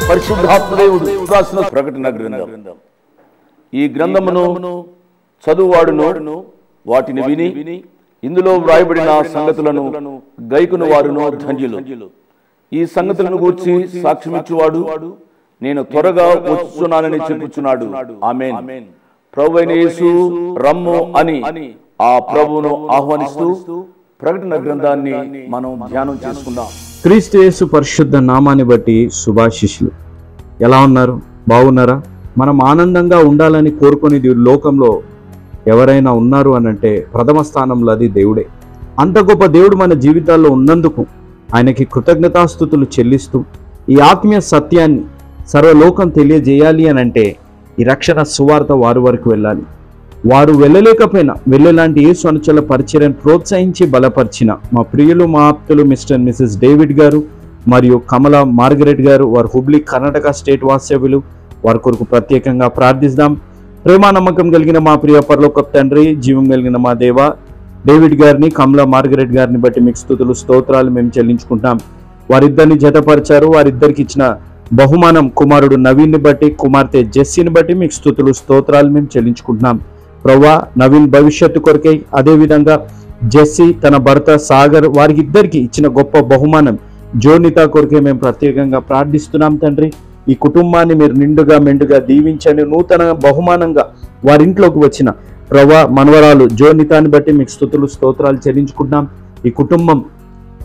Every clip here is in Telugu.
పరిశుద్ధాత్మదేవుడు రాసిన ప్రకటన గ్రంథం. ఈ గ్రంథమును చదువువాడును వాటిని విని ఇందులో వ్రాయబడిన సంగతులను గైకును వారును ధన్యులు. ఈ సంగతులను గూర్చి సాక్ష్యమిచ్చువాడు నేను త్వరగా వచ్చుచున్నానని చెప్పుచున్నాడు. ఆమేన్. ప్రభువైన యేసు రమ్ము అని ఆ ప్రభువును ఆహ్వానిస్తూ ప్రకటన గ్రంథాన్ని మనం ధ్యానం చేసుకుందాం. క్రీస్తు యేసు పరిశుద్ధ నామాన్ని బట్టి శుభాశిష్యులు. ఎలా ఉన్నారు? బాగున్నారా? మనం ఆనందంగా ఉండాలని కోరుకునేది లోకంలో ఎవరైనా ఉన్నారు అనంటే ప్రథమ స్థానంలో అది దేవుడే. అంత గొప్ప దేవుడు మన జీవితాల్లో ఉన్నందుకు ఆయనకి కృతజ్ఞతాస్తుతులు చెల్లిస్తూ ఈ ఆత్మీయ సత్యాన్ని సర్వలోకం తెలియజేయాలి అనంటే ఈ రక్షణ సువార్త వారి వరకు వెళ్ళాలి. వారు వెళ్ళలేకపోయినా వెళ్ళేలాంటి యేసు అనుచరుల పరిచర్యను ప్రోత్సహించి బలపరిచిన మా ప్రియులు, మా ఆప్తులు మిస్టర్ అండ్ మిసెస్ డేవిడ్ గారు మరియు కమలా మార్గరెట్ గారు, వారు హుబ్లీ కర్ణాటక స్టేట్ వాస్తవ్యులు, వారి కొరకు ప్రత్యేకంగా ప్రార్థిస్తాం. ప్రేమ నమ్మకం కలిగిన మా ప్రియ పరలోకపు తండ్రి, జీవం కలిగిన మా దేవ, డేవిడ్ గారిని, కమలా మార్గరెట్ గారిని బట్టి మీకు స్తుతులు స్తోత్రాలు మేము చెల్లించుకుంటాం. వారిద్దరిని జతపరిచారు. వారిద్దరికి ఇచ్చిన బహుమానం కుమారుడు నవీన్ని బట్టి, కుమార్తె జెస్సీని బట్టి మీకు స్తుతులు స్తోత్రాలు మేము చెల్లించుకుంటున్నాం. ప్రవ్వా, నవీన్ భవిష్యత్తు కొరకై, అదేవిధంగా జెస్సీ తన భర్త సాగర్ వారికి ఇద్దరికి ఇచ్చిన గొప్ప బహుమానం జోనితా కొరకే మేము ప్రత్యేకంగా ప్రార్థిస్తున్నాం. తండ్రి, ఈ కుటుంబాన్ని మీరు నిండుగా మెండుగా దీవించండి. నూతన బహుమానంగా వారింట్లోకి వచ్చిన ప్రవ్వా మనవరాలు జోనితాని బట్టి మీకు స్తుతులు స్తోత్రాలు చెల్లించుకుంటున్నాం. ఈ కుటుంబం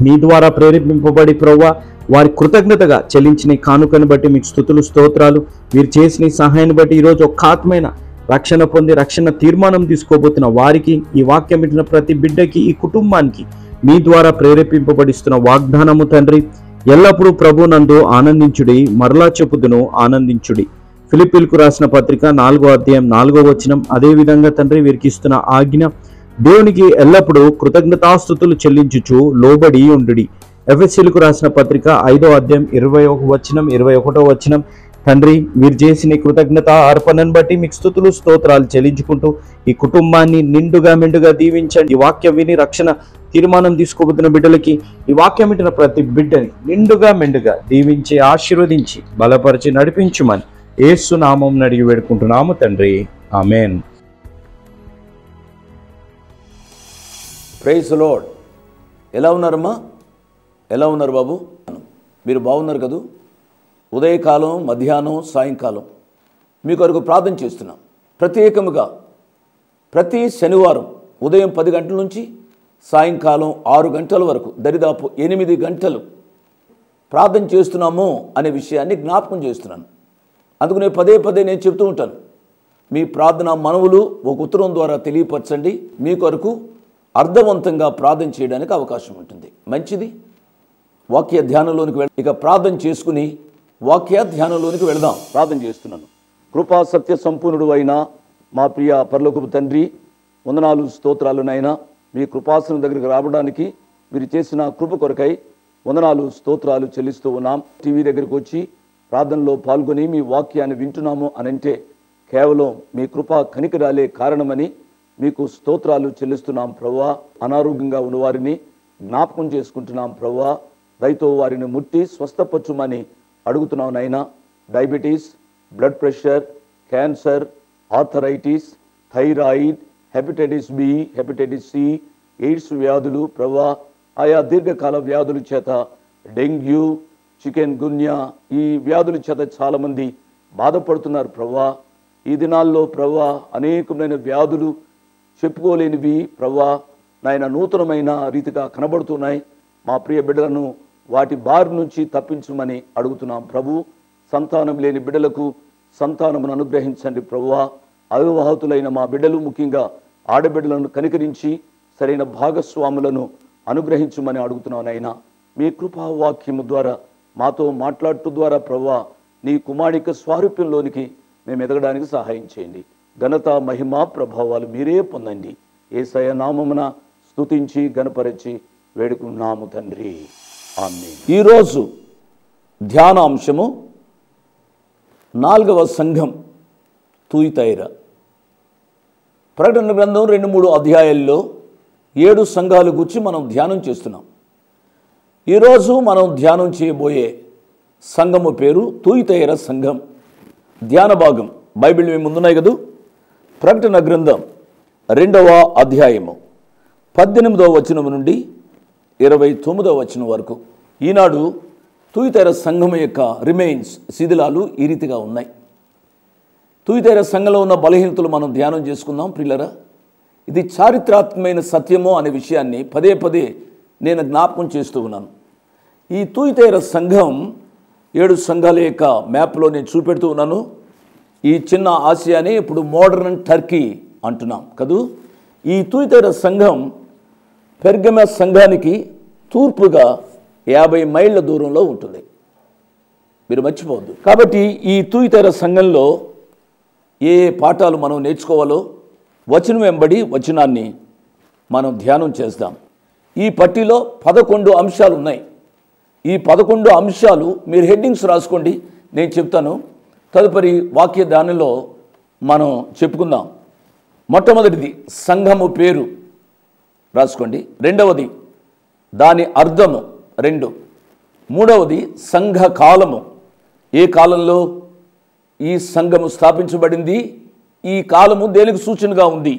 మీ ద్వారా ప్రేరేపింపబడి ప్రవ్వా వారి కృతజ్ఞతగా చెల్లించిన ఈ కానుకను బట్టి మీకు స్తుతులు స్తోత్రాలు. మీరు చేసిన ఈ సహాయాన్ని బట్టి ఈరోజు ఒక ఆత్మైన రక్షణ పొంది రక్షణ తీర్మానం తీసుకోబోతున్న వారికి, ఈ వాక్యం ఇచ్చిన ప్రతి బిడ్డకి, ఈ కుటుంబానికి మీ ద్వారా ప్రేరేపింపబడిస్తున్న వాగ్దానము తండ్రి, ఎల్లప్పుడూ ప్రభు నందు ఆనందించుడి, మరలా చెప్పుదును ఆనందించుడి. ఫిలిప్పీలకు రాసిన పత్రిక 4వ అధ్యాయం 4వ వచనం. అదేవిధంగా తండ్రి వీరికి ఇస్తున్న ఆజ్ఞ, దేవునికి ఎల్లప్పుడూ కృతజ్ఞతాస్తుతులు చెల్లించుచు లోబడి ఉండుడి. ఎఫెసీయులకు రాసిన పత్రిక 5వ అధ్యాయం 21వ వచనం 21వ వచనం. తండ్రి, మీరు చేసిన కృతజ్ఞత అర్పణను బట్టి మీకు స్తుతులు స్తోత్రాలు చెల్లించుకుంటూ ఈ కుటుంబాన్ని నిండుగా మెండుగా దీవించండి. ఈ వాక్యం విని రక్షణ తీర్మానం తీసుకోబోతున్న బిడ్డలకి, ఈ వాక్యం వింటున్న ప్రతి బిడ్డని నిండుగా మెండుగా దీవించి ఆశీర్వదించి బలపరిచి నడిపించుమని యేసు నామం అడిగి వేడుకుంటున్నాము తండ్రి. ఆమేన్. Praise the Lord. ఎలా ఉన్నారమ్మా? ఎలా ఉన్నారు బాబు? మీరు బాగున్నారు కదూ? ఉదయకాలం, మధ్యాహ్నం, సాయంకాలం మీ కొరకు ప్రార్థన చేస్తున్నాం. ప్రత్యేకముగా ప్రతి శనివారం ఉదయం 10 గంటల నుంచి సాయంకాలం 6 గంటల వరకు దరిదాపు 8 గంటలు ప్రార్థన చేస్తున్నాము అనే విషయాన్ని జ్ఞాపకం చేస్తున్నాను. అందుకనే పదే పదే నేను చెప్తూ ఉంటాను, మీ ప్రార్థన మనవులు ఒక ఉత్తరం ద్వారా తెలియపరచండి. మీ కొరకు అర్థవంతంగా ప్రార్థన చేయడానికి అవకాశం ఉంటుంది. మంచిది. వాక్య ధ్యానంలోనికి ఇక ప్రార్థన చేసుకుని వాక్య ధ్యానంలోనికి వెళదాం. ప్రార్థన చేస్తున్నాను. కృపా సత్య సంపూర్ణుడు అయిన మా ప్రియ పరలోకపు తండ్రి, వందనాలు స్తోత్రాలు నాయనా. మీ కృపాసనం దగ్గరికి రావడానికి మీరు చేసిన కృప కొరకై వందనాలు స్తోత్రాలు చెల్లిస్తూ ఉన్నాం. టీవీ దగ్గరికి వచ్చి ప్రార్థనలో పాల్గొని మీ వాక్యాన్ని వింటున్నాము అనంటే కేవలం మీ కృపా కనికరాలే కారణమని మీకు స్తోత్రాలు చెల్లిస్తున్నాం ప్రభువా. అనారోగ్యంగా ఉన్నవారిని జ్ఞాపకం చేసుకుంటున్నాం ప్రభువా. దయతో వారిని ముట్టి స్వస్థపరచుమని అడుగుతున్నాం నాయనా. Diabetes, blood pressure, cancer, arthritis, thyroid, hepatitis B, hepatitis C, AIDS వ్యాధులు ప్రభువా, ఆయా దీర్ఘకాల వ్యాధుల చేత డెంగ్యూ, చికెన్ గున్యా, ఈ వ్యాధుల చేత చాలామంది బాధపడుతున్నారు ప్రభువా. ఈ దినాల్లో ప్రభువా అనేకమైన వ్యాధులు చెప్పుకోలేనివి ప్రభువా నాయన నూతనమైన రీతిగా కనబడుతున్నాయి. మా ప్రియ బిడ్డలను వాటి బారి నుంచి తప్పించమని అడుగుతున్నాం ప్రభు. సంతానం లేని బిడ్డలకు సంతానమును అనుగ్రహించండి ప్రభువా. అవివాహితులైన మా బిడ్డలు, ముఖ్యంగా ఆడబిడ్డలను కనికరించి సరైన భాగస్వాములను అనుగ్రహించమని అడుగుతున్నాం నాయనా. మీ కృపా వాక్యము ద్వారా మాతో మాట్లాడుతూ ద్వారా ప్రభువా నీ కుమారుని స్వారూప్యంలోనికి మేము ఎదగడానికి సహాయం చేయండి. ఘనత, మహిమ, ప్రభావాలు మీరే పొందండి. యేసయ్య నామమున స్తుతించి గణపరిచి వేడుకున్నాము తండ్రి. ఆమేన్. ఈరోజు ధ్యానాంశము 4వ సంఘం తూయితైరా. ప్రకటన గ్రంథం 2-3 అధ్యాయాల్లో 7 సంఘాల గురించి మనం ధ్యానం చేస్తున్నాం. ఈరోజు మనం ధ్యానం చేయబోయే సంఘము పేరు తూయితైర సంఘం. ధ్యాన భాగం బైబిల్ మీ ముందున్నాయి కదూ. ప్రకటన గ్రంథం 2వ అధ్యాయము 18వ వచనం నుండి 29వ వచనం వరకు. ఈనాడు తూయితైర సంఘం యొక్క రిమైన్స్, శిథిలాలు ఈ రీతిగా ఉన్నాయి. తూయితైర సంఘంలో ఉన్న బలహీనతలు మనం ధ్యానం చేసుకుందాం ప్రియులరా. ఇది చారిత్రాత్మకమైన సత్యమో అనే విషయాన్ని పదే పదే నేను జ్ఞాపకం చేస్తూ ఉన్నాను. ఈ తూయితైర సంఘం 7 సంఘాల యొక్క మ్యాప్లో నేను చూపెడుతూ ఉన్నాను. ఈ చిన్న ఆసియాని ఇప్పుడు మోడర్న్ టర్కీ అంటున్నాం కదూ. ఈ తూయితైర సంఘం పెర్గమ సంఘానికి తూర్పుగా 50 మైళ్ళ దూరంలో ఉంటుంది. మీరు మర్చిపోవద్దు. కాబట్టి ఈ తూయితైర సంఘంలో ఏ పాఠాలు మనం నేర్చుకోవాలో వచనం వెంబడి వచనాన్ని మనం ధ్యానం చేద్దాం. ఈ పట్టీలో 11 అంశాలు ఉన్నాయి. ఈ 11 అంశాలు మీరు హెడ్డింగ్స్ రాసుకోండి, నేను చెప్తాను. తదుపరి వాక్య ధ్యానంలో మనం చెప్పుకుందాం. మొట్టమొదటిది సంఘము పేరు రాసుకోండి. రెండవది దాని అర్థము 2. మూడవది సంఘ కాలము, ఏ కాలంలో ఈ సంఘము స్థాపించబడింది, ఈ కాలము దేనికి సూచనగా ఉంది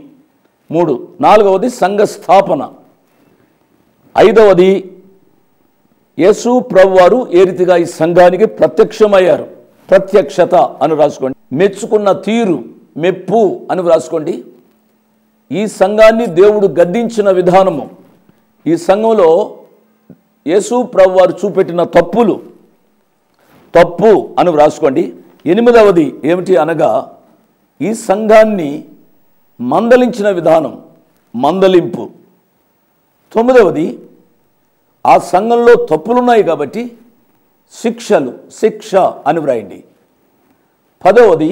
3. నాలుగవది సంఘ స్థాపన. 5వది యేసు ప్రభువారు ఏ రీతిగా ఈ సంఘానికి ప్రత్యక్షమయ్యారు, ప్రత్యక్షత అని రాసుకోండి. మెచ్చుకున్న తీరు, మెప్పు అని రాసుకోండి. ఈ సంఘాన్ని దేవుడు గద్దించిన విధానము, ఈ సంఘంలో యేసు ప్రభువారు చూపెట్టిన తప్పులు, తప్పు అని రాసుకోండి. 8వది ఏమిటి అనగా ఈ సంఘాన్ని మందలించిన విధానం, మందలింపు. 9వది ఆ సంఘంలో తప్పులున్నాయి కాబట్టి శిక్షలు, శిక్ష అని వ్రాయండి. 10వది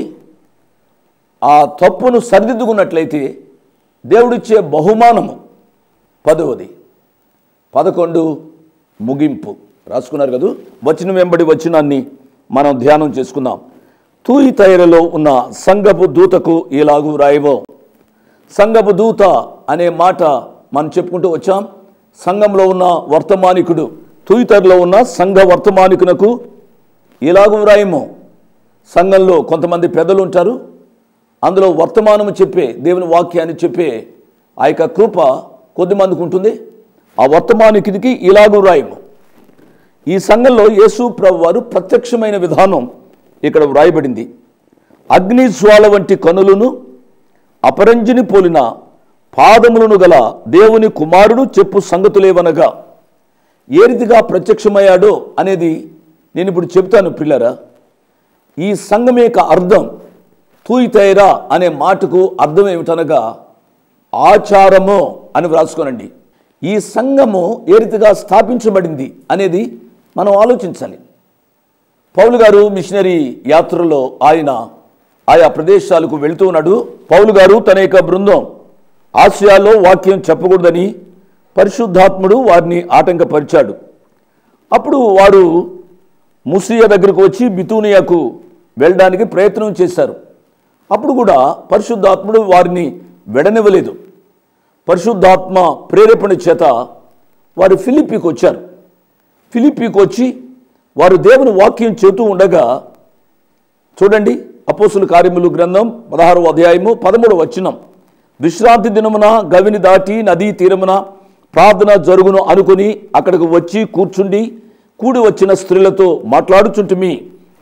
ఆ తప్పును సరిదిద్దుకున్నట్లయితే దేవుడిచ్చే బహుమానము 10వది. 11 ముగింపు. రాసుకున్నారు కదా. వచనం వెంబడి వచనాన్ని మనం ధ్యానం చేసుకుందాం. తూయితైరలో ఉన్న సంఘపు దూతకు ఇలాగూ రాయవో. సంఘపు దూత అనే మాట మనం చెప్పుకుంటూ వచ్చాం. సంఘంలో ఉన్న వర్తమానికుడు, తూయితైరలో ఉన్న సంఘ వర్తమానికునకు ఇలాగూ వ్రాయము. సంఘంలో కొంతమంది పెద్దలు ఉంటారు, అందులో వర్తమానము చెప్పే, దేవుని వాక్యాన్ని చెప్పే ఆ యొక్క కృప కొద్దిమందికి ఉంటుంది. ఆ వర్తమానికుడికి ఇలాగూ వ్రాయము. ఈ సంఘంలో యేసు ప్రభువారు ప్రత్యక్షమైన విధానం ఇక్కడ వ్రాయబడింది. అగ్ని జ్వాల వంటి కనులను, అపరంజిని పోలిన పాదములను గల దేవుని కుమారుడు చెప్పు సంగతులేవనగా, ఏ రీతిగా ప్రత్యక్షమయ్యాడో అనేది నేను ఇప్పుడు చెప్తాను పిల్లరా. ఈ సంఘం యొక్క అర్థం, తూయితైరా అనే మాటకు అర్థం ఏమిటనగా ఆచారము అని వ్రాసుకోనండి. ఈ సంఘము ఏ రీతిగా స్థాపించబడింది అనేది మనం ఆలోచించాలి. పౌలు గారు మిషనరీ యాత్రలో ఆయన ఆయా ప్రదేశాలకు వెళుతూ ఉన్నాడు. పౌలు గారు తన యొక్క బృందం ఆసియాలో వాక్యం చెప్పకూడదని పరిశుద్ధాత్ముడు వారిని ఆటంకపరిచాడు. అప్పుడు వారు ముసియా దగ్గరకు వచ్చి బితూనియాకు వెళ్ళడానికి ప్రయత్నం చేశారు. అప్పుడు కూడా పరిశుద్ధాత్ముడు వారిని వెడనివ్వలేదు. పరిశుద్ధాత్మ ప్రేరేపణ చేత వారు ఫిలిప్పీకి వచ్చారు. ఫిలిప్పీకి వచ్చి వారు దేవుని వాక్యం చెబుతూ ఉండగా, చూడండి అపోస్తుల కార్యములు గ్రంథం 16వ అధ్యాయము 13వ వచనం. విశ్రాంతి దినమున గవిని దాటి నదీ తీరమున ప్రార్థన జరుగును అనుకుని అక్కడికి వచ్చి కూర్చుండి కూడి వచ్చిన స్త్రీలతో మాట్లాడుచుంటిమి.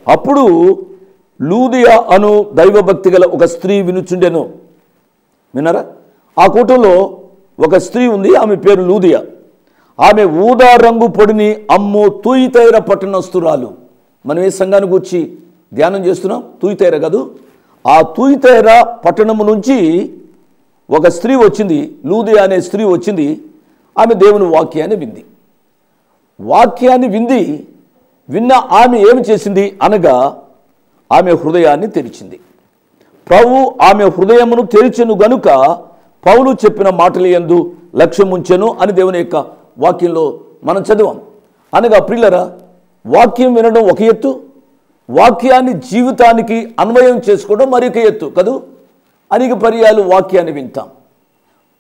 అప్పుడు లూదియా అను దైవభక్తి గల ఒక స్త్రీ వినుచుండెను. విన్నారా? ఆ కూటంలో ఒక స్త్రీ ఉంది, ఆమె పేరు లూదియా. ఆమె ఊదా రంగు పొడిని అమ్ము తూయితైర పట్టణస్తురాలు. మనం ఏ సంఘాన్ని గురించి ధ్యానం చేస్తున్నాం? తూయితైర కాదు. ఆ తూయితైర పట్టణము నుంచి ఒక స్త్రీ వచ్చింది, లూదియా అనే స్త్రీ వచ్చింది. ఆమె దేవుని వాక్యాన్ని వింది. వాక్యాన్ని విన్న ఆమె ఏమి చేసింది అనగా ఆమె హృదయాన్ని తెరిచింది. ప్రభు ఆమె హృదయమును తెరిచెను గనుక పౌలు చెప్పిన మాటల యందు లక్ష్యం ఉంచెను అని దేవుని యొక్క వాక్యంలో మనం చదివాం. అనగా ప్రియులరా, వాక్యం వినడం ఒక ఎత్తు, వాక్యాన్ని జీవితానికి అన్వయం చేసుకోవడం మరొక ఎత్తు కదూ. అనేక పర్యాలు వాక్యాన్ని వింటాం,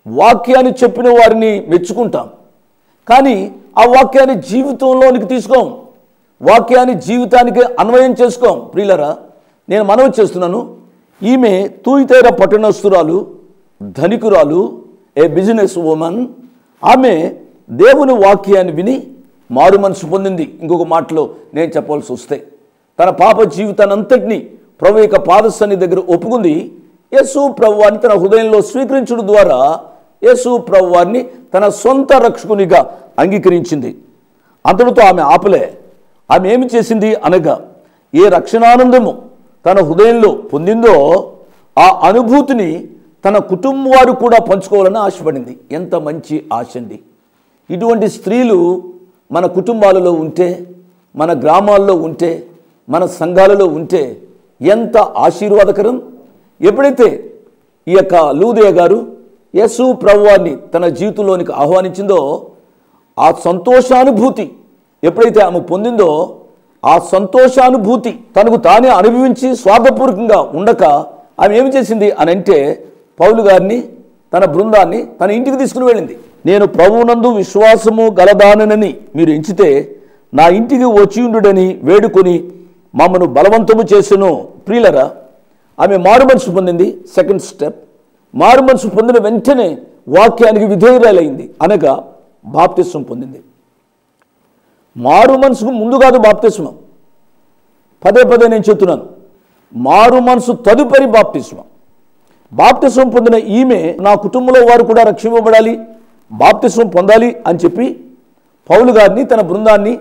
వాక్యాన్ని చెప్పిన వారిని మెచ్చుకుంటాం, కానీ ఆ వాక్యాన్ని జీవితంలోనికి తీసుకోం. వాక్యాన్ని జీవితానికి అన్వయం చేసుకోం. ప్రియులరా, నేను మనవి చేస్తున్నాను, ఈమె తూయితైర పట్టణస్తురాలు, ధనికురాలు, ఏ బిజినెస్ ఉమెన్. ఆమె దేవుని వాక్యాన్ని విని మారు మనసు పొందింది. ఇంకొక మాటలో నేను చెప్పవలసి వస్తే తన పాప జీవితాన్ని అంతటినీ ప్రభు యొక్క పాదసన్ని దగ్గర ఒప్పుకుంది. యేసు ప్రభువాన్ని తన హృదయంలో స్వీకరించడం ద్వారా యేసు ప్రభువాన్ని తన సొంత రక్షకునిగా అంగీకరించింది. అంతటితో ఆమె ఆపలే. ఆమె ఏమి చేసింది అనగా, ఏ రక్షణానందము తన హృదయంలో పొందిందో ఆ అనుభూతిని తన కుటుంబం వారు కూడా పంచుకోవాలని ఆశపడింది. ఎంత మంచి ఆశ అండి! ఇటువంటి స్త్రీలు మన కుటుంబాలలో ఉంటే, మన గ్రామాల్లో ఉంటే, మన సంఘాలలో ఉంటే ఎంత ఆశీర్వాదకరం. ఎప్పుడైతే ఈ యొక్క లూదియ గారు యేసు ప్రభువాన్ని తన జీవితంలోనికి ఆహ్వానించిందో, ఆ సంతోషానుభూతి ఎప్పుడైతే ఆమె పొందిందో, ఆ సంతోషానుభూతి తనకు తానే అనుభవించి స్వార్థపూర్వకంగా ఉండక ఆమె ఏమి చేసింది అని అంటే, పౌలు గారిని తన బృందాన్ని తన ఇంటికి తీసుకుని వెళ్ళింది. నేను ప్రభువునందు విశ్వాసము గలదానని మీరు ఎంచితే నా ఇంటికి వచ్చియుండుడని వేడుకొని మమ్మను బలవంతము చేసెను. ప్రియులరా, ఆమె మారు మనసు పొందింది. సెకండ్ స్టెప్, మారు మనసు పొందిన వెంటనే వాక్యానికి విధేయురాలైంది, అనగా బాప్తిస్మం పొందింది. మారు మనసుకు ముందు కాదు బాప్తిస్మం. పదే పదే నేను చెప్తున్నాను, మారు మనసు తదుపరి బాప్తిస్మం. బాప్తిస్మం పొందిన ఈమె నా కుటుంబంలో వారు కూడా రక్షింపబడాలి, బాప్తిస్మం పొందాలి అని చెప్పి పౌలు గారిని తన బృందాన్ని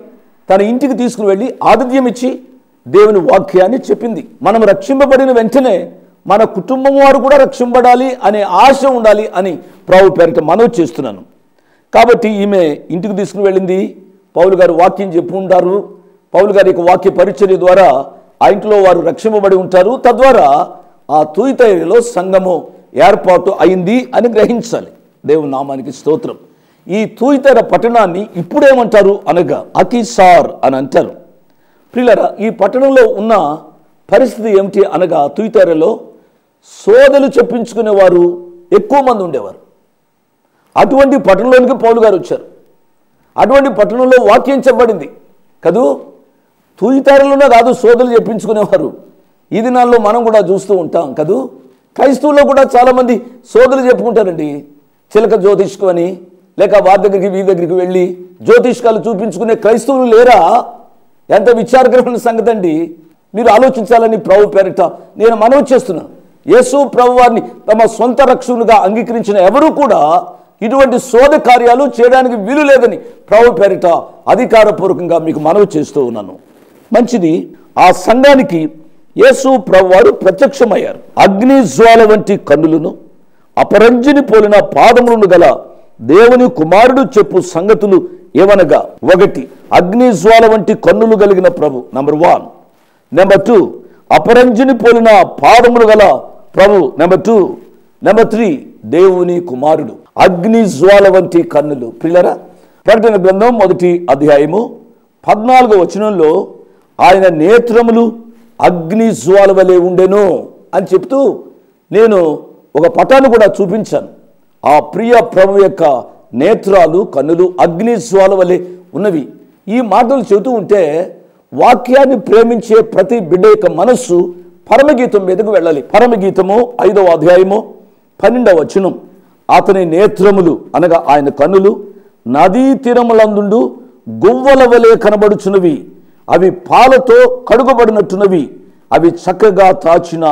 తన ఇంటికి తీసుకుని వెళ్ళి ఆతిథ్యం ఇచ్చి దేవుని వాక్యాన్ని చెప్పింది. మనం రక్షింపబడిన వెంటనే మన కుటుంబం వారు కూడా రక్షింపబడాలి అనే ఆశ ఉండాలి అని ప్రభు పేరిట మనవి చేస్తున్నాను. కాబట్టి ఈమె ఇంటికి తీసుకుని వెళ్ళింది. పౌలు గారు వాక్యం చెప్పి ఉంటారు. పౌలు గారి యొక్క వాక్య పరిచర్య ద్వారా ఆ ఇంట్లో వారు రక్షింపబడి ఉంటారు. తద్వారా ఆ తూయితైరలో సంఘము ఏర్పాటు అయింది అని గ్రహించాలి. దేవుని నామానికి స్తోత్రం. ఈ తూయితైర పట్టణాన్ని ఇప్పుడేమంటారు అనగా అకీసార్ అని అంటారు. ప్రియులారా, ఈ పట్టణంలో ఉన్న పరిస్థితి ఏమిటి అనగా, తూయితైరలో సోదలు చెప్పించుకునేవారు ఎక్కువ మంది ఉండేవారు. అటువంటి పట్టణంలోనికి పౌలు గారు వచ్చారు. అటువంటి పట్టణంలో వాక్యం చెప్పబడింది కదూ. తూయితైరలోనే కాదు సోదలు చెప్పించుకునేవారు. ఈ దినాల్లో మనం కూడా చూస్తూ ఉంటాం కదూ. క్రైస్తవుల్లో కూడా చాలామంది సోదలు చెప్పుకుంటారండి. చిలక జ్యోతిష్కు అని, లేక వారి దగ్గరికి వీరి దగ్గరికి వెళ్ళి జ్యోతిష్కాలు చూపించుకునే క్రైస్తవులు లేరా? ఎంత విచారకరమైన సంగతి అండి. మీరు ఆలోచించాలని ప్రభు పేరిట నేను మనవి చేస్తున్నాను. యేసు ప్రభు వారిని తమ సొంత రక్షకునిగా అంగీకరించిన ఎవరూ కూడా ఇటువంటి శోధ కార్యాలు చేయడానికి వీలు లేదని ప్రభు పేరిట అధికారపూర్వకంగా మీకు మనవి చేస్తూ ఉన్నాను. మంచిది. ఆ సంఘానికి యేసు ప్రభు వారు ప్రత్యక్షమయ్యారు. అగ్ని జ్వాల వంటి కన్నులను, అపరంజిని పోలిన పాదములను గల దేవుని కుమారుడు చెప్పు సంగతులు ఏవనగా, 1, అగ్ని జ్వాల వంటి కన్నులు కలిగిన ప్రభు, నెంబర్ 1. నెంబర్ 2, అపరంజిని పోలిన పాదములు గల ప్రభు, నెంబర్ 2. నెంబర్ 3, దేవుని కుమారుడు. అగ్ని జ్వాల వంటి కన్నులు. ప్రియులారా, ప్రకటన గ్రంథం 1వ అధ్యాయము 14వ వచనంలో ఆయన నేత్రములు అగ్ని జ్వాల వలె ఉండెను అని చెప్తూ నేను ఒక పటాన్ని కూడా చూపించాను. ఆ ప్రియ ప్రభు యొక్క నేత్రాలు, కన్నులు అగ్ని జ్వాల వలె ఉన్నవి. ఈ మాటలు చెబుతూ ఉంటే వాక్యాన్ని ప్రేమించే ప్రతి బిడ్డ యొక్క మనస్సు పరమగీతం మీదకు వెళ్ళాలి. పరమగీతము 5వ అధ్యాయము 12వ వచనం, అతని నేత్రములు అనగా ఆయన కన్నులు నదీ తీరములందుండు గువ్వల వలె కనబడుచున్నవి, అవి పాలతో కడుగబడినట్టున్నవి, అవి చక్కగా తాచిన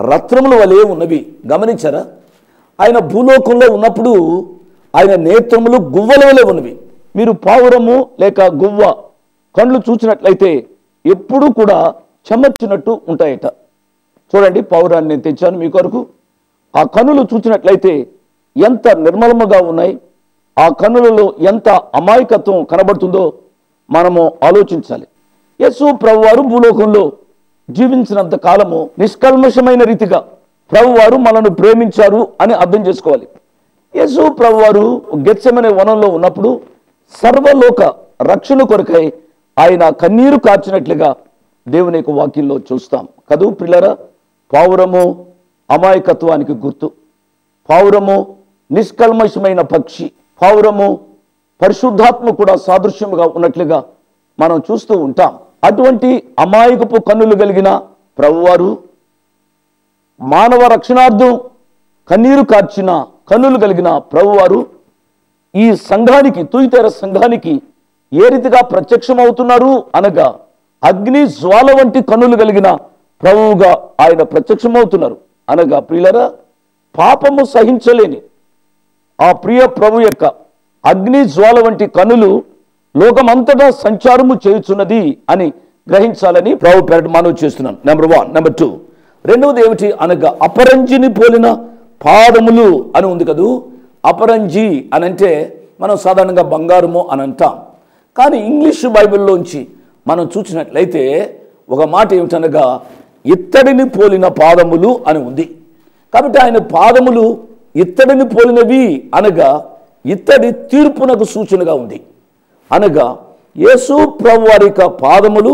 రత్నముల వలె ఉన్నవి. గమనించారా? ఆయన భూలోకంలో ఉన్నప్పుడు ఆయన నేత్రములు గువ్వల వలె ఉన్నవి. మీరు పావురము లేక గువ్వ కళ్ళు చూసినట్లయితే ఎప్పుడూ కూడా చెమర్చినట్టు ఉంటాయట. చూడండి, పావురాన్ని నేను తెచ్చాను మీ కొరకు. ఆ కన్నులు చూసినట్లయితే ఎంత నిర్మలముగా ఉన్నాయి, ఆ కన్నులలో ఎంత అమాయకత్వం కనబడుతుందో మనము ఆలోచించాలి. యేసు ప్రభువారు భూలోకంలో జీవించినంత కాలము నిష్కల్మషమైన రీతిగా ప్రభువారు మనల్ని ప్రేమించారు అని అర్థం చేసుకోవాలి. యేసు ప్రభువారు గెత్సెమనే వనంలో ఉన్నప్పుడు సర్వలోక రక్షణ కొరకై ఆయన కన్నీరు కార్చినట్లుగా దేవుని యొక్క వాక్యంలో చూస్తాం కదూ. ప్రియులారా, పావురము అమాయకత్వానికి గుర్తు, పావురము నిష్కల్మషమైన పక్షి, పావురము పరిశుద్ధాత్మ కూడా సాదృశ్యముగా ఉన్నట్లుగా మనం చూస్తూ ఉంటాం. అటువంటి అమాయకపు కన్నులు కలిగిన ప్రభువారు మానవ రక్షణార్థం కన్నీరు కార్చిన కన్నులు కలిగిన ప్రభువారు ఈ సంఘానికి, తుయితెర సంఘానికి ఏ రీతిగా ప్రత్యక్షమవుతున్నారు అనగా అగ్ని జ్వాల వంటి కన్నులు కలిగిన ప్రభువుగా ఆయన ప్రత్యక్షమవుతున్నారు. అనగా ప్రియులరా, పాపము సహించలేని ఆ ప్రియ ప్రభు యొక్క అగ్ని జ్వాల వంటి కన్నులు లోకమంతటా సంచారము చేయుచున్నది అని గ్రహించాలని ప్రభు పేరట మనవి చేస్తున్నాను. నెంబర్ 1. నెంబర్ 2, రెండవది ఏమిటి అనగా అపరంజిని పోలిన పాదములు అని ఉంది కదూ. అపరంజి అని అంటే మనం సాధారణంగా బంగారము అని అంటాం. కానీ ఇంగ్లీష్ బైబిల్లోంచి మనం చూసినట్లయితే ఒక మాట ఏమిటనగా ఇత్తడిని పోలిన పాదములు అని ఉంది. కాబట్టి ఆయన పాదములు ఇత్తడిని పోలినవి అనగా ఇత్తడి తీర్పునకు సూచనగా ఉంది. అనగా యేసు ప్రభు వారి యొక్క పాదములు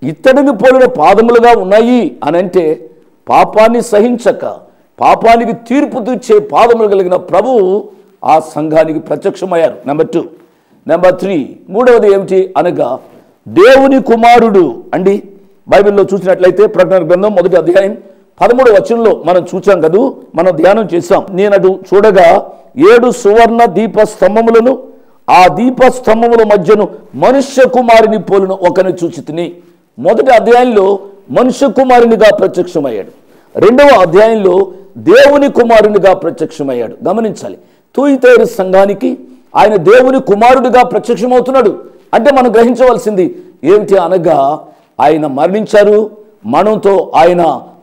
ఇత్తడిని పోలిన పాదములుగా ఉన్నాయి అని అంటే పాపాన్ని సహించక పాపానికి తీర్పు తీర్చే పాదములు కలిగిన ప్రభువు ఆ సంఘానికి ప్రత్యక్షమయ్యారు. నెంబర్ 2. నెంబర్ 3, మూడవది ఏమిటి అనగా దేవుని కుమారుడు అండి. బైబిల్లో చూసినట్లయితే ప్రకటన గ్రంథం 1వ అధ్యాయం 13వ వచనంలో మనం చూసాం కదూ, మనం ధ్యానం చేశాం. నేనటు చూడగా 7 సువర్ణ దీప స్తంభములను, ఆ దీప స్తంభముల మధ్యను మనుష్య కుమారుని పోలిన ఒకరిని చూచితిని. 1వ అధ్యాయంలో మనుష్య కుమారునిగా ప్రత్యక్షమయ్యాడు. 2వ అధ్యాయంలో దేవుని కుమారునిగా ప్రత్యక్షమయ్యాడు. గమనించాలి, తుయితైరు సంఘానికి ఆయన దేవుని కుమారుడిగా ప్రత్యక్షమవుతున్నాడు. అంటే మనం గ్రహించవలసింది ఏమిటి అనగా ఆయన మరణించారు, మరణంతో ఆయన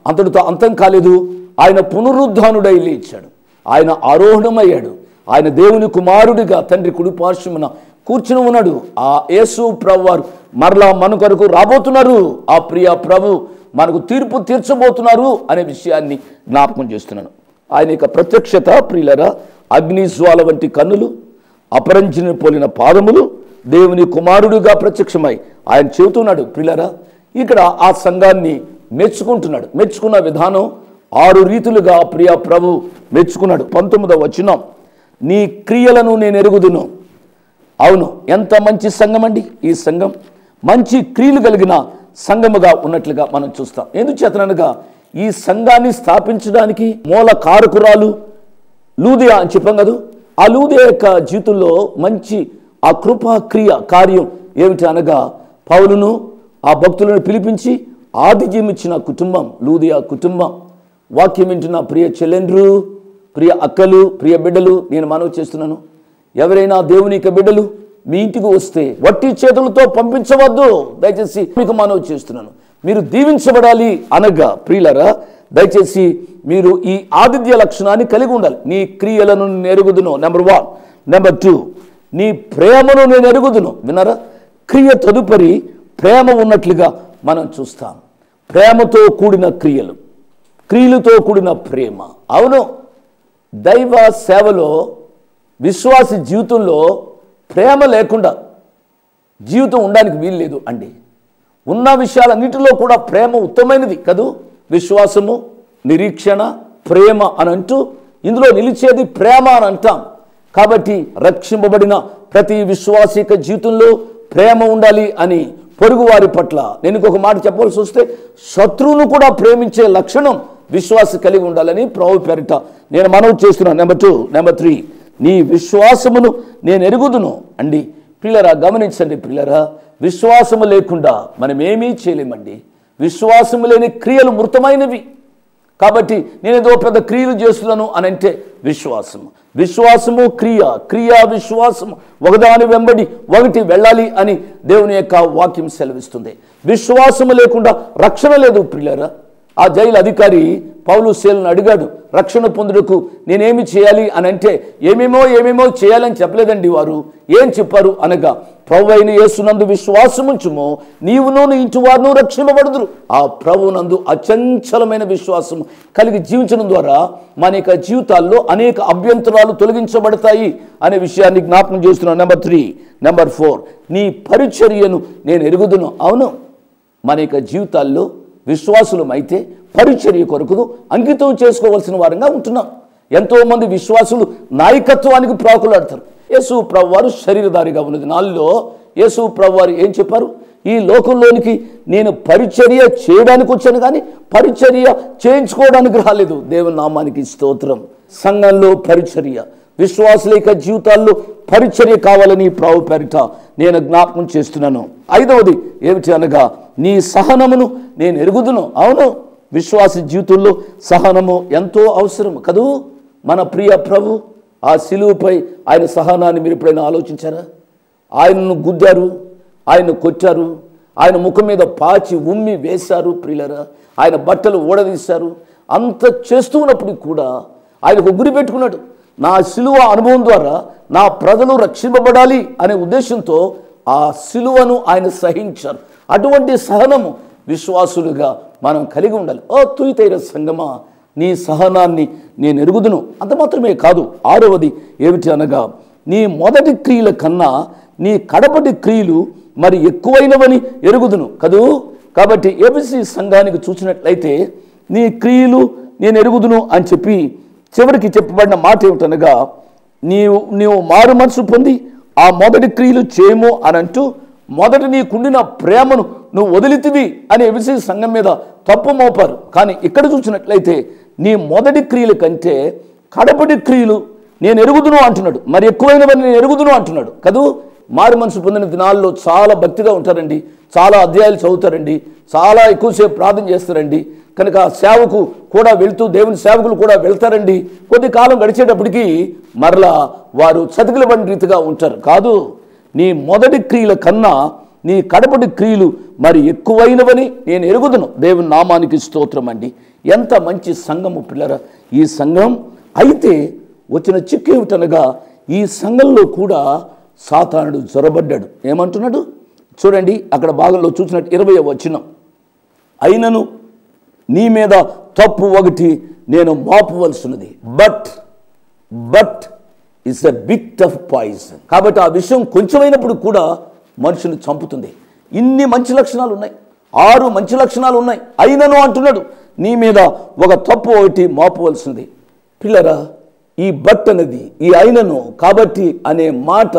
అంతటితో అంతం కాలేదు. ఆయన పునరుద్ధానుడై లేచాడు, ఆయన ఆరోహణమయ్యాడు, ఆయన దేవుని కుమారుడిగా తండ్రి కుడి పార్శ్వమున కూర్చుని ఉన్నాడు. ఆ యేసు ప్రభు వారు మరలా మన కొరకు రాబోతున్నారు. ఆ ప్రియ ప్రభు మనకు తీర్పు తీర్చబోతున్నారు అనే విషయాన్ని జ్ఞాపకం చేస్తున్నాను. ఆయన యొక్క ప్రత్యక్షత ప్రియులరా, అగ్ని జ్వాల వంటి కన్నులు, అపరంజిని పోలిన పాదములు, దేవుని కుమారుడిగా ప్రత్యక్షమై ఆయన చెబుతున్నాడు. ప్రియులరా, ఇక్కడ ఆ సంఘాన్ని మెచ్చుకుంటున్నాడు. మెచ్చుకున్న విధానం 6 రీతులుగా ప్రియ ప్రభు మెచ్చుకున్నాడు. 19వ వచనం, నీ క్రియలను నేను ఎరుగుదును. అవును, ఎంత మంచి సంఘం అండి ఈ సంఘం. మంచి క్రియలు కలిగిన సంఘముగా ఉన్నట్లుగా మనం చూస్తాం. ఎందుచేతనగా ఈ సంఘాన్ని స్థాపించడానికి మూల కారకురాలు లూదియా అని చెప్పాం కదా. ఆ లూదియా యొక్క జీవితంలో మంచి ఆ కృపా క్రియ కార్యం ఏమిటి అనగా పౌలును ఆ భక్తులను పిలిపించి ఆతిథ్యం ఇచ్చిన కుటుంబం లూదియా కుటుంబం. వాక్యం వింటున్న ప్రియ చెల్లెండ్రు, ప్రియ అక్కలు, ప్రియ బిడ్డలు, నేను మనవి చేస్తున్నాను, ఎవరైనా దేవుని యొక్క బిడ్డలు మీ ఇంటికి వస్తే వట్టి చేతులతో పంపించవద్దు. దయచేసి మీకు మనవి చేస్తున్నాను, మీరు దీవించబడాలి అనగా ప్రియులరా, దయచేసి మీరు ఈ ఆతిథ్య లక్షణాన్ని కలిగి ఉండాలి. నీ క్రియలను నేను ఎరుగుదును. నెంబర్ 1. నెంబర్ 2, నీ ప్రేమను నేను ఎరుగుదును. విన్నారా, క్రియ తదుపరి ప్రేమ ఉన్నట్లుగా మనం చూస్తాం. ప్రేమతో కూడిన క్రియలు, క్రియలతో కూడిన ప్రేమ. అవును, దైవ సేవలో విశ్వాసి జీవితంలో ప్రేమ లేకుండా జీవితం ఉండడానికి వీలు లేదు అండి. ఉన్న విషయాలన్నిటిలో కూడా ప్రేమ ఉత్తమైనది కదూ. విశ్వాసము, నిరీక్షణ, ప్రేమ అని అంటూ ఇందులో నిలిచేది ప్రేమ అని అంటాం. కాబట్టి రక్షింపబడిన ప్రతి విశ్వాసిక జీవితంలో ప్రేమ ఉండాలి అని పొరుగువారి పట్ల నేను ఇంకొక మాట చెప్పవలసి వస్తే శత్రువును కూడా ప్రేమించే లక్షణం విశ్వాసి కలిగి ఉండాలని ప్రభు పేరిట నేను మనవి చేస్తున్నాను. నెంబర్ 2. నెంబర్ 3, నీ విశ్వాసమును నేను ఎరుగుదును అండి. పిల్లరా గమనించండి, పిల్లరా, విశ్వాసము లేకుండా మనం ఏమీ చేయలేమండి. విశ్వాసము లేని క్రియలు మృతమైనవి. కాబట్టి నేను ఏదో పెద్ద క్రియలు చేస్తున్నాను అని అంటే విశ్వాసము, విశ్వాసము క్రియ, క్రియ విశ్వాసము ఒకదాని వెంబడి ఒకటి వెళ్ళాలి అని దేవుని యొక్క వాక్యం సెలవిస్తుంది. విశ్వాసము లేకుండా రక్షణ లేదు ప్రియులారా. ఆ జైలు అధికారి పౌలు శీలను అడిగాడు, రక్షణ పొందుటకు నేనేమి చేయాలి అని అంటే ఏమేమో చేయాలని చెప్పలేదండి. వారు ఏం చెప్పారు అనగా ప్రభువైన యేసునందు విశ్వాసముంచుము, నీవును నీ ఇంటి వారును రక్షింపబడుదురు. ఆ ప్రభువునందు అచంచలమైన విశ్వాసం కలిగి జీవించడం ద్వారా మన యొక్క జీవితాల్లో అనేక అభ్యంతరాలు తొలగించబడతాయి అనే విషయాన్ని జ్ఞాపకం చేస్తున్నాను. నెంబర్ 3. నెంబర్ 4, నీ పరిచర్యను నేను ఎరుగుదును. అవును, మన యొక్క జీవితాల్లో విశ్వాసులం అయితే పరిచర్య కొరకు అంకితం చేసుకోవాల్సిన వారంగా ఉంటున్నాం. ఎంతోమంది విశ్వాసులు నాయకత్వానికి ప్రాకులాడతారు. యేసు ప్రభువారు శరీరధారిగా ఉన్నది నాలుగులో యేసు ప్రభువారు ఏం చెప్పారు? ఈ లోకంలోనికి నేను పరిచర్య చేయడానికి వచ్చాను, కానీ పరిచర్య చేయించుకోవడానికి రాలేదు. దేవుని నామానికి స్తోత్రం. సంఘంలో పరిచర్య, విశ్వాసుల యొక్క జీవితాల్లో పరిచర్య కావాలని ప్రభు పేరిట నేను జ్ఞాపకం చేస్తున్నాను. 5వది ఏమిటి అనగా, నీ సహనమును నేను ఎరుగుదును. అవును, విశ్వాస జీవితంలో సహనము ఎంతో అవసరం కదూ. మన ప్రియ ప్రభు ఆ శిలువపై ఆయన సహనాన్ని మీరు ఎప్పుడైనా ఆలోచించారా? ఆయనను గుద్దారు, ఆయన కొట్టారు, ఆయన ముఖం మీద పాచి ఉమ్మి వేశారు ప్రియులరా, ఆయన బట్టలు ఊడదీశారు. అంత చేస్తూ ఉన్నప్పుడు కూడా ఆయన ఒక గురి పెట్టుకున్నాడు. నా శిలువ అనుభవం ద్వారా నా ప్రజలు రక్షింపబడాలి అనే ఉద్దేశంతో ఆ శిలువను ఆయన సహించారు. అటువంటి సహనము విశ్వాసులుగా మనం కలిగి ఉండాలి. ఓ తుయితైర సంగమా, నీ సహనాన్ని నేను ఎరుగుదును. అంత మాత్రమే కాదు, 6వది ఏమిటి అనగా, నీ మొదటి క్రియల కన్నా నీ కడపటి క్రియలు మరి ఎక్కువైనవని ఎరుగుదును కదూ. కాబట్టి ఏబిసి సంఘానికి చూసినట్లయితే నీ క్రియలు నేను ఎరుగుదును అని చెప్పి చివరికి చెప్పబడిన మాట ఏమిటనగా, నీవు మారు మనసు పొంది ఆ మొదటి క్రియలు చేయము అని అంటూ మొదట నీకుండిన ప్రేమను నువ్వు వదిలితివి అని ఏబిసి సంఘం మీద తప్పు మోపారు. కానీ ఇక్కడ చూసినట్లయితే నీ మొదటి క్రియల కంటే కడపటి క్రియలు నేను ఎరుగుదును అంటున్నాడు, మరి ఎక్కువైనవని నేను ఎరుగుదును అంటున్నాడు కదూ. మారు మనసు పొందిన దినాల్లో చాలా భక్తిగా ఉంటారండి, చాలా అధ్యాయాలు చదువుతారండి, చాలా ఎక్కువసేపు ప్రార్థన చేస్తారండి. కనుక సేవకు కూడా వెళ్తూ దేవుని సేవకులు కూడా వెళ్తారండి. కొద్ది కాలం గడిచేటప్పటికి మరలా వారు చతికిలబడిన రీతిగా ఉంటారు. కాదు, నీ మొదటి క్రియల కన్నా నీ కడపటి క్రియలు మరి ఎక్కువైనవని నేను ఎరుగుదును. దేవుని నామానికి స్తోత్రం అండి. ఎంత మంచి సంఘము పిల్లరా ఈ సంఘం. అయితే వచ్చిన చిక్కు ఏమిటనగా, ఈ సంఘంలో కూడా సాతానుడు జొరబడ్డాడు. ఏమంటున్నాడు చూడండి, అక్కడ భాగంలో చూసినట్టు 20వ వచనం, అయినను నీ మీద తప్పు ఒకటి నేను మోపవలసినది, but it's a bit of poison. కాబట్టి ఆ విషయం కొంచెమైనప్పుడు కూడా మనుషుని చంపుతుంది. ఇన్ని మంచి లక్షణాలు ఉన్నాయి, 6 మంచి లక్షణాలు ఉన్నాయి. అయినను అంటున్నాడు, నీ మీద ఒక తప్పు ఒకటి మోపవలసినది. పిల్లరా, ఈ బట్ అనేది, ఈ అయినను కాబట్టి అనే మాట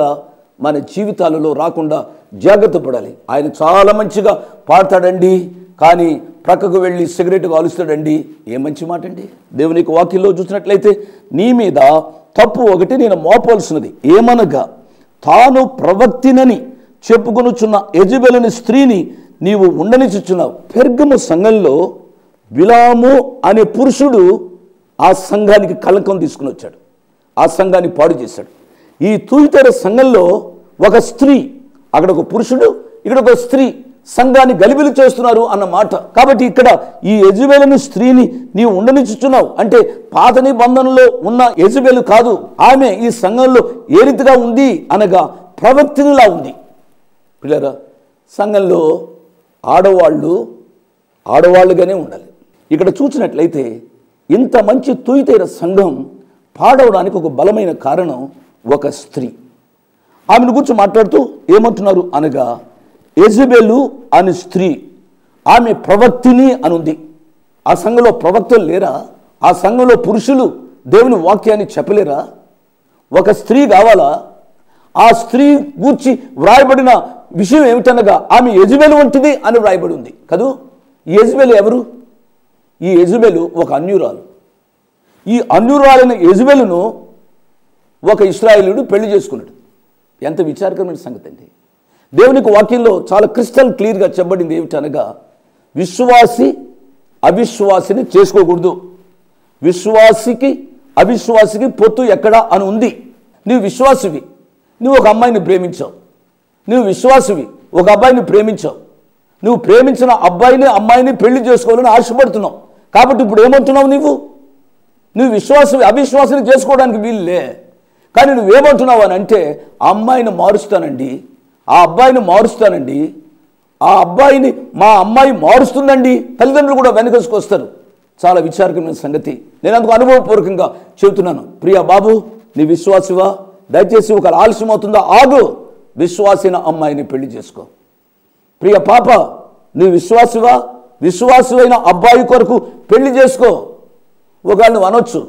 మన జీవితాలలో రాకుండా జాగ్రత్త పడాలి. ఆయన చాలా మంచిగా పాడతాడండి, కానీ ప్రక్కకు వెళ్ళి సిగరెట్ కాలుస్తాడండి. ఏ మంచి మాట అండి. దేవునికి వాక్యంలో చూసినట్లయితే నీ మీద తప్పు ఒకటి నేను మోపవలసినది, ఏమనగా తాను ప్రవక్తినని చెప్పుకొనుచున్న యెజబెలుని స్త్రీని నీవు ఉండనిచుచున్నావు. పెర్గము సంఘంలో బిలాము అనే పురుషుడు ఆ సంఘానికి కళంకం తీసుకుని వచ్చాడు, ఆ సంఘాన్ని పాడు చేశాడు. ఈ తూయితెర సంఘంలో ఒక స్త్రీ, అక్కడ ఒక పురుషుడు, ఇక్కడ ఒక స్త్రీ సంఘాన్ని గలిబిలి చేస్తున్నారు అన్నమాట. కాబట్టి ఇక్కడ ఈ యెజబెలుని స్త్రీని నీవు ఉండనిచుచున్నావు అంటే పాత నిబంధనలో ఉన్న యెజబెలు కాదు, ఆమె ఈ సంఘంలో ఏ రీతిగా ఉంది అనగా ప్రవక్తినిలా ఉంది. పిల్లరా, సంఘంలో ఆడవాళ్ళుగానే ఉండాలి. ఇక్కడ చూసినట్లయితే ఇంత మంచి తుయితైన సంఘం పాడవడానికి ఒక బలమైన కారణం ఒక స్త్రీ. ఆమెను గురించి మాట్లాడుతూ ఏమంటున్నారు అనగా, యెజబెలు అనే స్త్రీ ఆమె ప్రవక్తిని అనుంది. ఆ సంఘంలో ప్రవక్తలు లేరా? ఆ సంఘంలో పురుషులు దేవుని వాక్యాన్ని చెప్పలేరా? ఒక స్త్రీ కావాలా? ఆ స్త్రీ గూర్చి వ్రాయబడిన విషయం ఏమిటనగా ఆమె యెజబెలు వంటిది అని వ్రాయబడి ఉంది కదూ. ఈ యెజబెలు ఎవరు? ఈ యెజబెలు ఒక అన్యురాలు. ఈ అన్యురాలైన యెజబెలును ఒక ఇశ్రాయేలీయుడు పెళ్లి చేసుకున్నాడు. ఎంత విచారకరమైన సంగతి అండి. దేవునికి వాక్యంలో చాలా క్రిస్టల్ క్లియర్గా చెప్పబడింది ఏమిటనగా, విశ్వాసి అవిశ్వాసిని చేసుకోకూడదు, విశ్వాసికి అవిశ్వాసికి పొత్తు ఎక్కడా అని ఉంది. నీవు విశ్వాసివి, నువ్వు ఒక అమ్మాయిని ప్రేమించావు, నువ్వు విశ్వాసివి ఒక అబ్బాయిని ప్రేమించావు, నువ్వు ప్రేమించిన అబ్బాయిని అమ్మాయిని పెళ్లి చేసుకోవాలని ఆశపడుతున్నావు. కాబట్టి ఇప్పుడు ఏమంటున్నావు? నువ్వు విశ్వాసివి అవిశ్వాసిని చేసుకోవడానికి వీళ్ళే. కానీ నువ్వేమంటున్నావు అని అంటే, ఆ అమ్మాయిని మారుస్తానండి, ఆ అబ్బాయిని మారుస్తానండి, ఆ అబ్బాయిని మా అమ్మాయి మారుస్తుందండి, తల్లిదండ్రులు కూడా వెనకసుకొస్తారు. చాలా విచారకరమైన సంగతి. నేను అందుకు అనుభవపూర్వకంగా చెబుతున్నాను. ప్రియా బాబు, నీ విశ్వాసివా? దయచేసి ఒక ఆలస్యం అవుతుందా? ఆగు, విశ్వాసిన అమ్మాయిని పెళ్లి చేసుకో. ప్రియ పాప, నీ విశ్వాసివా? విశ్వాసువైన అబ్బాయి కొరకు పెళ్లి చేసుకో. ఒకవేళ నువ్వు అనొచ్చు,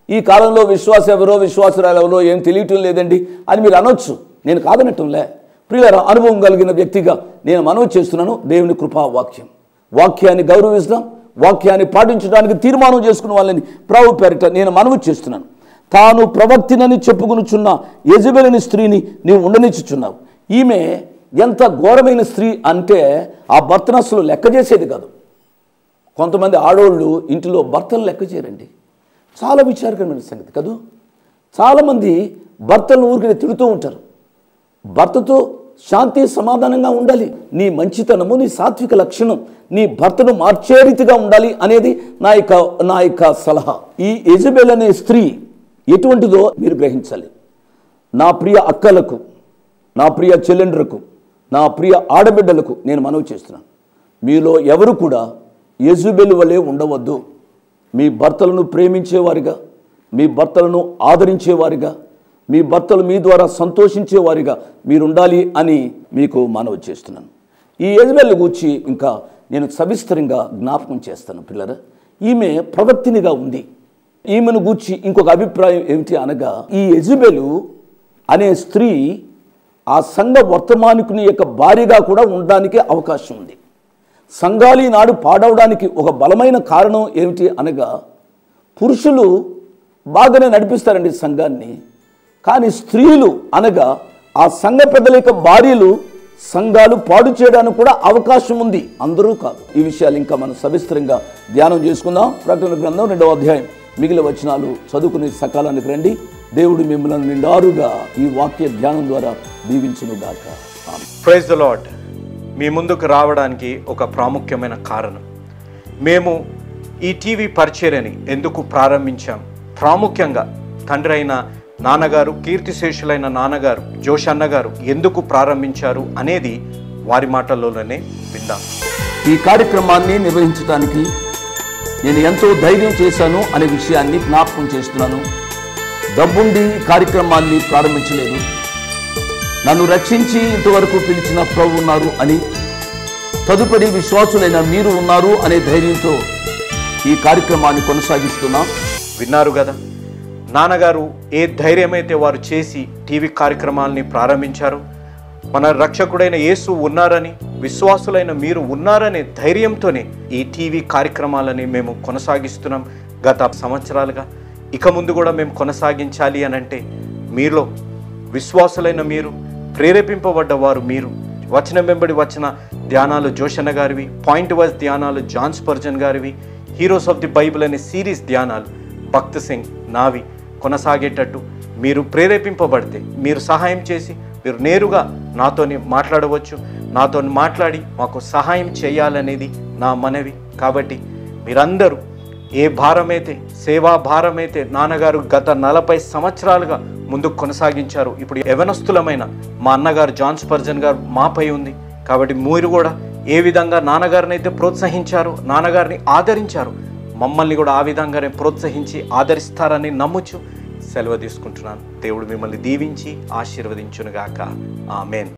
ఈ కాలంలో విశ్వాసం ఎవరో విశ్వాసురాలు ఎవరో ఏం తెలియటం లేదండి అని మీరు అనొచ్చు. నేను కాదనటంలే. ప్రియులారా, అనుభవం కలిగిన వ్యక్తిగా నేను మనవి చేస్తున్నాను. దేవుని కృపా వాక్యం, వాక్యాన్ని గౌరవిస్తాం, వాక్యాన్ని పాటించడానికి తీర్మానం చేసుకున్న వాళ్ళని ప్రభు పేరిట నేను మనవి చేస్తున్నాను. తాను ప్రవక్తినని చెప్పుకొనుచున్న యెజబెలు స్త్రీని నీవు ఉండనిచ్చుచున్నావు. ఈమె ఎంత ఘోరమైన స్త్రీ అంటే ఆ భర్తను అసలు లెక్క చేసేది కాదు. కొంతమంది ఆడోళ్ళు ఇంటిలో భర్తలు లెక్క చేయరండి. చాలా విచారకరమైన సంగతి కదూ. చాలామంది భర్తలను ఊరికి తిడుతూ ఉంటారు. భర్తతో శాంతి సమాధానంగా ఉండాలి. నీ మంచితనము, నీ సాత్విక లక్షణం నీ భర్తను మార్చే రీతిగా ఉండాలి అనేది నా యొక్క సలహా. ఈ యెజబెల్ అనే స్త్రీ ఎటువంటిదో మీరు గ్రహించాలి. నా ప్రియ అక్కలకు, నా ప్రియ చెల్లెండ్రకు, నా ప్రియ ఆడబిడ్డలకు నేను మనవి చేస్తున్నాను. మీలో ఎవరు కూడా యెజబెలు వలె ఉండవద్దు. మీ భర్తలను ప్రేమించేవారిగా, మీ భర్తలను ఆదరించేవారిగా, మీ భర్తలు మీ ద్వారా సంతోషించేవారిగా మీరుండాలి అని మీకు మనవి చేస్తున్నాను. ఈ యెజబెలు గూర్చి ఇంకా నేను సవిస్తరంగా జ్ఞాపకం చేస్తాను. పిల్లరా, ఈమె ప్రవక్తినిగా ఉంది. ఈమెను గూర్చి ఇంకొక అభిప్రాయం ఏమిటి అనగా, ఈ యెజబెలు అనే స్త్రీ ఆ సంఘ వర్తమానికుని యొక్క భార్యగా కూడా ఉండడానికి అవకాశం ఉంది. సంఘాలు ఈనాడు పాడవడానికి ఒక బలమైన కారణం ఏమిటి అనగా, పురుషులు బాగానే నడిపిస్తారండి సంఘాన్ని, కానీ స్త్రీలు అనగా ఆ సంఘ పెద్దల యొక్క భార్యలు సంఘాలు పాడు చేయడానికి కూడా అవకాశం ఉంది. అందరూ కాదు. ఈ విషయాలు ఇంకా మనం సవిస్తరంగా ధ్యానం చేసుకుందాం. ప్రకటన గ్రంథం 2వ అధ్యాయం మిగిలిన వచనాలు చదువుకునే సకాలానికి రండి. దేవుడు మిమ్మల్ని నిండారుగా ఈ వాక్య ధ్యానం ద్వారా దీవించునుగాక. Praise the lord. మీ ముందుకు రావడానికి ఒక ప్రాముఖ్యమైన కారణం, మేము ఈ టీవీ పరిచర్యని ఎందుకు ప్రారంభించాం, ప్రాముఖ్యంగా తండ్రి అయిన నాన్నగారు, కీర్తిశేషులైన నాన్నగారు జోష్ అన్నగారు ఎందుకు ప్రారంభించారు అనేది వారి మాటల్లోనే విందాం. ఈ కార్యక్రమాన్ని నిర్వహించడానికి నేను ఎంతో ధైర్యం చేశాను అనే విషయాన్ని జ్ఞాపకం చేస్తున్నాను. డబ్బుండి కార్యక్రమాన్ని ప్రారంభించలేదు. నన్ను రక్షించి ఇంతవరకు పిలిచిన ప్రభు ఉన్నారు అని, తదుపరి విశ్వాసులైన మీరు ఉన్నారు అనే ధైర్యంతో ఈ కార్యక్రమాన్ని కొనసాగిస్తున్నాం. విన్నారు కదా, నాన్నగారు ఏ ధైర్యమైతే వారు చేసి టీవీ కార్యక్రమాలని ప్రారంభించారు, మన రక్షకుడైన యేసు ఉన్నారని, విశ్వాసులైన మీరు ఉన్నారనే ధైర్యంతోనే ఈ టీవీ కార్యక్రమాలని మేము కొనసాగిస్తున్నాం గత సంవత్సరాలుగా. ఇక ముందు కూడా మేము కొనసాగించాలి అని అంటే మీలో విశ్వాసులైన మీరు, ప్రేరేపింపబడ్డవారు మీరు, వచనం వెంబడి వచ్చిన ధ్యానాలు జోషన్న గారివి, పాయింట్ వైజ్ ధ్యానాలు జాన్ స్పర్జన్ గారివి, హీరోస్ ఆఫ్ ది బైబిల్ అనే సిరీస్ ధ్యానాలు భక్త్ సింగ్ నావి కొనసాగేటట్టు మీరు ప్రేరేపింపబడితే, మీరు సహాయం చేసి మీరు నేరుగా నాతోని మాట్లాడవచ్చు. నాతో మాట్లాడి మాకు సహాయం చేయాలనేది నా మనవి. కాబట్టి మీరందరూ ఏ భారమైతే, సేవా భారమైతే నాన్నగారు గత 40 సంవత్సరాలుగా ముందుకు కొనసాగించారు, ఇప్పుడు యవనస్తులమైన మా అన్నగారు జాన్ స్పర్జన్ గారు మాపై ఉంది. కాబట్టి మీరు కూడా ఏ విధంగా నాన్నగారిని అయితే ప్రోత్సహించారు, నాన్నగారిని ఆదరించారు, మమ్మల్ని కూడా ఆ విధంగానే ప్రోత్సహించి ఆదరిస్తారని నమ్ముచు సెలవు తీసుకుంటున్నాను. దేవుడు మిమ్మల్ని దీవించి ఆశీర్వదించునుగాక. ఆమేన్.